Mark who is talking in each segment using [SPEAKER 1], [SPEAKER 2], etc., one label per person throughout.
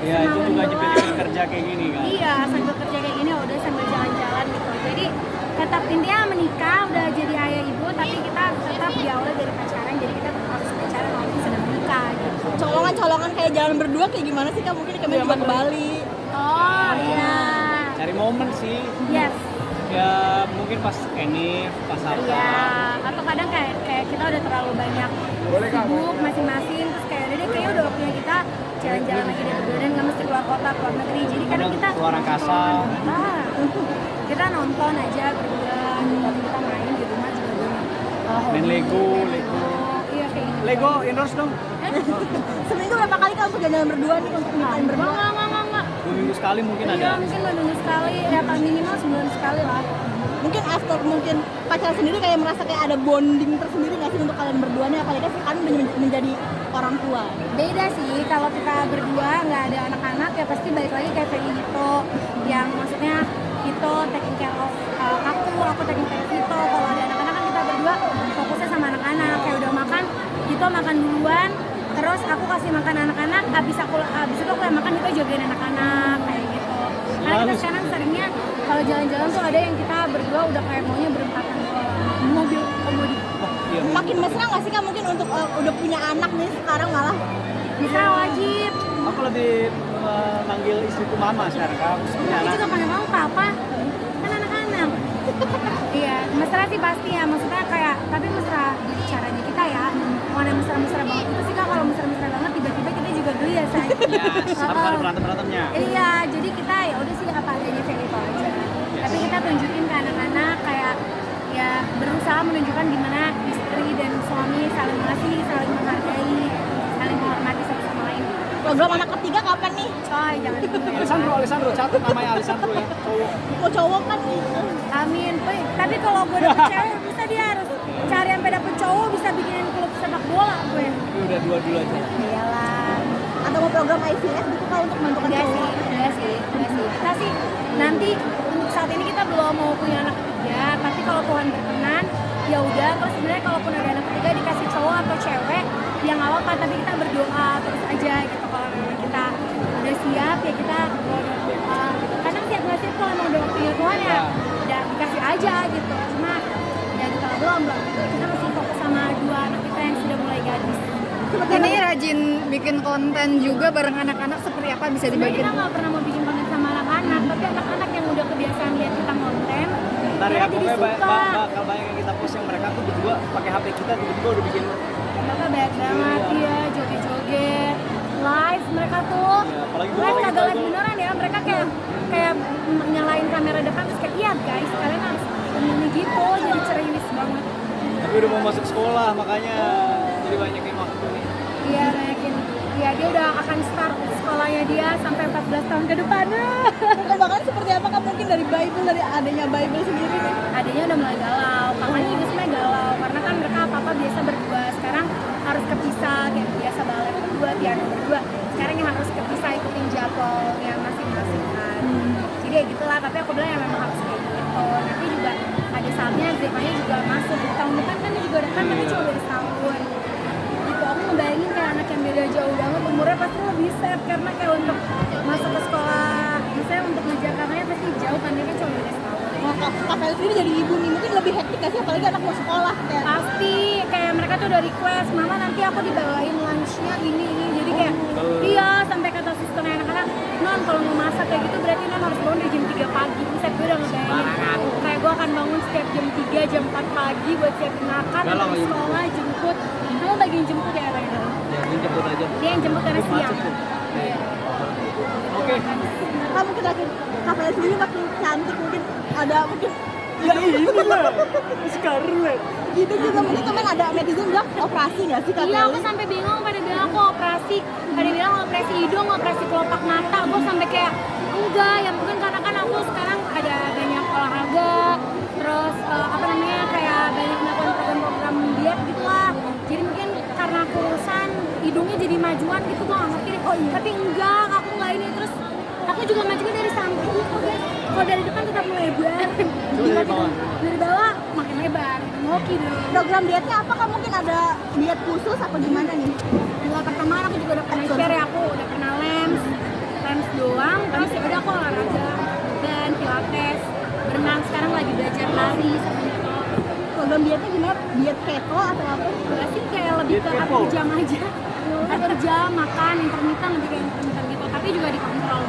[SPEAKER 1] Iya, itu
[SPEAKER 2] Semalam
[SPEAKER 1] juga
[SPEAKER 2] doang.
[SPEAKER 1] nyepil kerja kayak gini kan.
[SPEAKER 2] Iya, sambil kerja kayak gini udah sambil jalan-jalan gitu. Jadi tetap intinya menikah, udah jadi ayah ibu, tapi kita tetap diawali dari pacaran. Jadi kita tetap harus pacaran walaupun sudah menikah gitu.
[SPEAKER 3] Colongan kayak jalan berdua kayak gimana sih Kak? Mungkin kami juga ke Bali.
[SPEAKER 2] Oh iya.
[SPEAKER 1] Cari momen sih.
[SPEAKER 2] Yes.
[SPEAKER 1] Ya mungkin pas ini, pas apa.
[SPEAKER 2] Iya. Atau kadang kayak kita udah terlalu banyak sibuk masing-masing, terus kayak udah deh kayaknya udah waktunya kita jalan-jalan lagi deh berdua dan nggak mesti keluar kota, keluar negeri. Jadi kadang kita
[SPEAKER 1] Keluar angkasa.
[SPEAKER 2] Ah, kita nonton aja berdua, gitu. Kita main di rumah juga banyak.
[SPEAKER 1] Main Lego.
[SPEAKER 2] Iya kayak gitu.
[SPEAKER 1] Lego endorse dong.
[SPEAKER 3] Seminggu berapa kali Kak untuk jalan berdua nih untuk ngapain berdua?
[SPEAKER 2] Enggak.
[SPEAKER 1] 2 minggu sekali mungkin
[SPEAKER 2] Iya,
[SPEAKER 1] ada.
[SPEAKER 2] mungkin 2 minggu sekali, ya paling minimal sebulan sekali lah.
[SPEAKER 3] Mungkin after mungkin pacaran sendiri kayak merasa kayak ada bonding tersendiri nggak sih untuk kalian berdua nih, apalagi kan menjadi orang tua.
[SPEAKER 2] Beda sih, kalau kita berdua nggak ada anak-anak ya pasti balik lagi kayak Feli gitu, yang maksudnya itu taking care of aku taking care of Vito. Kalau ada anak-anak kan kita berdua fokusnya sama anak-anak, kayak udah makan, Vito makan duluan, terus aku kasih makan anak-anak, abis itu aku yang makan, Vito jagain anak-anak kayak gitu. Karena kita sekarang seringnya kalau jalan-jalan tuh ada yang kita berdua udah kayak maunya berempatan doang. Mobil komodi.
[SPEAKER 1] Iya.
[SPEAKER 3] Makin mesra nggak sih Kak mungkin untuk udah punya anak nih sekarang malah?
[SPEAKER 2] Bisa wajib.
[SPEAKER 1] Aku lebih manggil istriku mama sekarang kan. Punya
[SPEAKER 2] Aku
[SPEAKER 1] anak.
[SPEAKER 2] juga panggil mama papa. Kan anak-anak. Iya, mesra sih pasti ya. Maksudnya kayak, tapi mesra di caranya kita ya. Mana mesra-mesra banget itu sih Kak, kalau mesra-mesra banget tiba-tiba kita juga geli ya say.
[SPEAKER 1] Ya, harus ada berantem-berantemnya.
[SPEAKER 2] Iya, jadi kita ya udah sih apa adanya Felito aja. Tapi kita tunjukin ke anak-anak kayak ya berusaha menunjukkan gimana istri dan suami saling mengasihi, saling menghargai, saling menghormati satu sama lain.
[SPEAKER 3] Program anak ketiga kapan nih?
[SPEAKER 2] Coy, jangan ditunda.
[SPEAKER 1] Alessandro, catat namanya Alessandro ya, cowok.
[SPEAKER 3] Mau cowok kan nih?
[SPEAKER 2] Amin. Tapi kalau gue dapet cewek bisa dia harus cari sampai dapet cowok bisa bikinin klub sepak bola gue.
[SPEAKER 1] Ini udah dua aja.
[SPEAKER 2] Iyalah.
[SPEAKER 3] Atau mau program IVF gitu Kak untuk menentukan
[SPEAKER 2] Enggak
[SPEAKER 3] cowok?
[SPEAKER 2] sih, enggak sih. Kita sih nanti untuk saat ini kita belum mau punya anak ketiga, tapi kalau Tuhan berkenan ya udah. Terus sebenarnya kalaupun ada anak ketiga dikasih cowok atau cewek ya nggak apa-apa, tapi kita berdoa terus aja gitu. Kalau memang kita udah siap ya kita berdoa gitu. Kadang siap nggak siap kalau emang udah waktunya Tuhan ya udah dikasih aja gitu. Cuma ya kita belum kita masih fokus sama 2 anak kita yang sudah mulai gadis.
[SPEAKER 4] Ini rajin bikin konten juga bareng anak-anak, seperti apa bisa
[SPEAKER 2] Sebenarnya
[SPEAKER 4] dibagiin?
[SPEAKER 2] kita nggak pernah mau bikin konten sama anak-anak, tapi anak-anak yang udah kebiasaan lihat kita konten,
[SPEAKER 1] Ntar ya,
[SPEAKER 2] mereka jadi
[SPEAKER 1] pokoknya
[SPEAKER 2] suka.
[SPEAKER 1] bakal banyak yang kita post yang mereka tuh berdua pakai HP kita tiba-tiba udah bikin.
[SPEAKER 2] Mereka banyak banget ya, joget-joget, live mereka tuh,
[SPEAKER 1] Ya, apalagi
[SPEAKER 2] live
[SPEAKER 1] gua
[SPEAKER 2] kagak live
[SPEAKER 1] gitu.
[SPEAKER 2] beneran ya, mereka kayak nyalain kamera depan terus kayak iya guys, kalian harus ini gitu, jadi serius banget.
[SPEAKER 1] Tapi udah mau masuk sekolah makanya jadi banyak yang waktu nih.
[SPEAKER 2] Iya banyakin, ya dia udah akan start sekolahnya dia sampai 14 tahun ke depannya.
[SPEAKER 3] Perkembangan seperti apa Kak mungkin dari Bible, dari adanya Bible sendiri nih?
[SPEAKER 2] Adanya udah mulai galau, kakaknya juga sebenarnya galau karena kan mereka apa-apa biasa berdua, sekarang harus kepisah, kayak biasa balet berdua, piano berdua, sekarang yang harus kepisah ikutin jadwal yang masing-masing kan. Jadi ya gitulah, tapi aku bilang ya memang harus kayak gitu. Nanti juga ada saatnya Zevanya juga masuk tahun depan kan dia juga kan mereka cuma beda setahun. Gitu, aku ngebayangin kayak anak yang beda jauh banget umurnya pasti lebih safe karena kayak untuk masuk ke sekolah, misalnya untuk ngejar kakaknya pasti jauh kan dia kan cuma beda setahun.
[SPEAKER 3] Nah, Kak Feli sendiri jadi ibu nih, mungkin lebih hektik gak sih apalagi anak mau sekolah kayak
[SPEAKER 2] Pasti kayak mereka tuh udah request, mama nanti aku dibawain lunchnya ini jadi kayak iya sampai kata suster anak-anak, non kalau mau masak kayak gitu berarti non harus bangun dari jam 3 pagi. Buset, gue udah ngebayangin kayak gue akan bangun setiap jam 3, jam 4 pagi buat siapin makan,
[SPEAKER 1] Galau
[SPEAKER 2] pergi
[SPEAKER 1] ya.
[SPEAKER 2] sekolah, jemput. Kamu bagian jemput ya Rena?
[SPEAKER 1] Ya, ini jemput aja.
[SPEAKER 2] Dia yang jemput karena siang.
[SPEAKER 1] Macet tuh.
[SPEAKER 2] Iya.
[SPEAKER 1] Oke.
[SPEAKER 3] Kak mungkin lagi Kak Feli sendiri makin cantik, mungkin ada mungkin
[SPEAKER 1] Ya inilah. Scarlet.
[SPEAKER 3] gitu juga mungkin kemarin ada netizen bilang operasi nggak sih Kak
[SPEAKER 2] Iya, aku
[SPEAKER 3] Feli?
[SPEAKER 2] sampai bingung pada bilang aku operasi, pada bilang operasi hidung, operasi kelopak mata, aku sampai kayak enggak, ya mungkin karena kan aku sekarang ada banyak olahraga, terus apa namanya kayak banyak melakukan program-program diet gitulah, jadi mungkin karena kurusan hidungnya jadi majuan gitu, gua nggak ngerti deh. Oh iya, tapi enggak, aku nggak ini, terus aku juga majunya dari samping kok guys, kalau dari depan tetap melebar,
[SPEAKER 1] dari bawah?
[SPEAKER 2] dari bawah makin lebar, ngoki deh.
[SPEAKER 3] Program dietnya apa Kak, mungkin ada diet khusus apa gimana nih?
[SPEAKER 2] Enggak, pertama aku juga udah pernah share ya, aku udah pernah lens, chemistry sama itu.
[SPEAKER 3] Program dietnya gimana? Diet keto atau apa?
[SPEAKER 2] Enggak sih, kayak lebih
[SPEAKER 1] Diet
[SPEAKER 2] ke
[SPEAKER 1] kepo.
[SPEAKER 2] atur jam aja. Atur jam, makan, intermittent, lebih kayak intermittent gitu. Tapi juga dikontrol.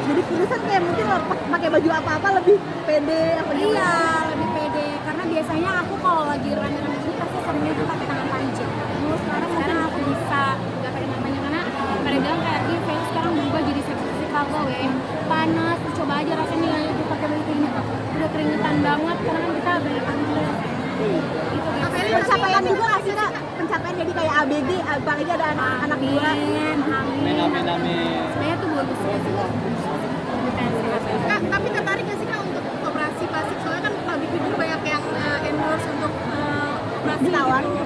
[SPEAKER 3] Jadi kudusan kayak mungkin pakai baju apa-apa lebih pede apa gimana?
[SPEAKER 2] Iya, lebih pede. Karena biasanya aku kalau lagi rame-rame gini pasti seringnya tuh pakai tangan panjang. Sekarang aku bisa nggak pakai tangan panjang karena pada bilang kayak ih Fel sekarang berubah jadi seksi cargo ya yang panas. Coba aja rasanya gue pakai baju ini udah keringetan banget karena kan kita banyak panas. Gitu.
[SPEAKER 3] Pencapaian juga nggak sih kak? Pencapaian jadi kayak ABG, apalagi ada anak-anak dua.
[SPEAKER 1] Amin.
[SPEAKER 2] Sebenarnya tuh bonus ya sih.
[SPEAKER 5] Kak, tapi tertarik nggak sih Kak untuk operasi plastik? Soalnya kan public figure banyak yang endorse untuk operasi
[SPEAKER 3] Ditawarin.
[SPEAKER 5] gitu.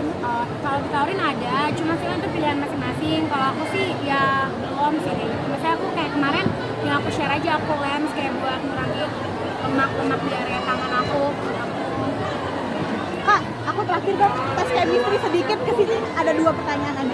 [SPEAKER 2] Kalau ditawarin ada, cuma sih kan itu pilihan masing-masing. Kalau aku sih ya belum sih. Misalnya aku kayak kemarin yang aku share aja aku lens kayak buat ngurangi lemak-lemak di area tangan aku.
[SPEAKER 3] Kak, aku terakhir dong tes chemistry sedikit ke sini ada 2 pertanyaan aja.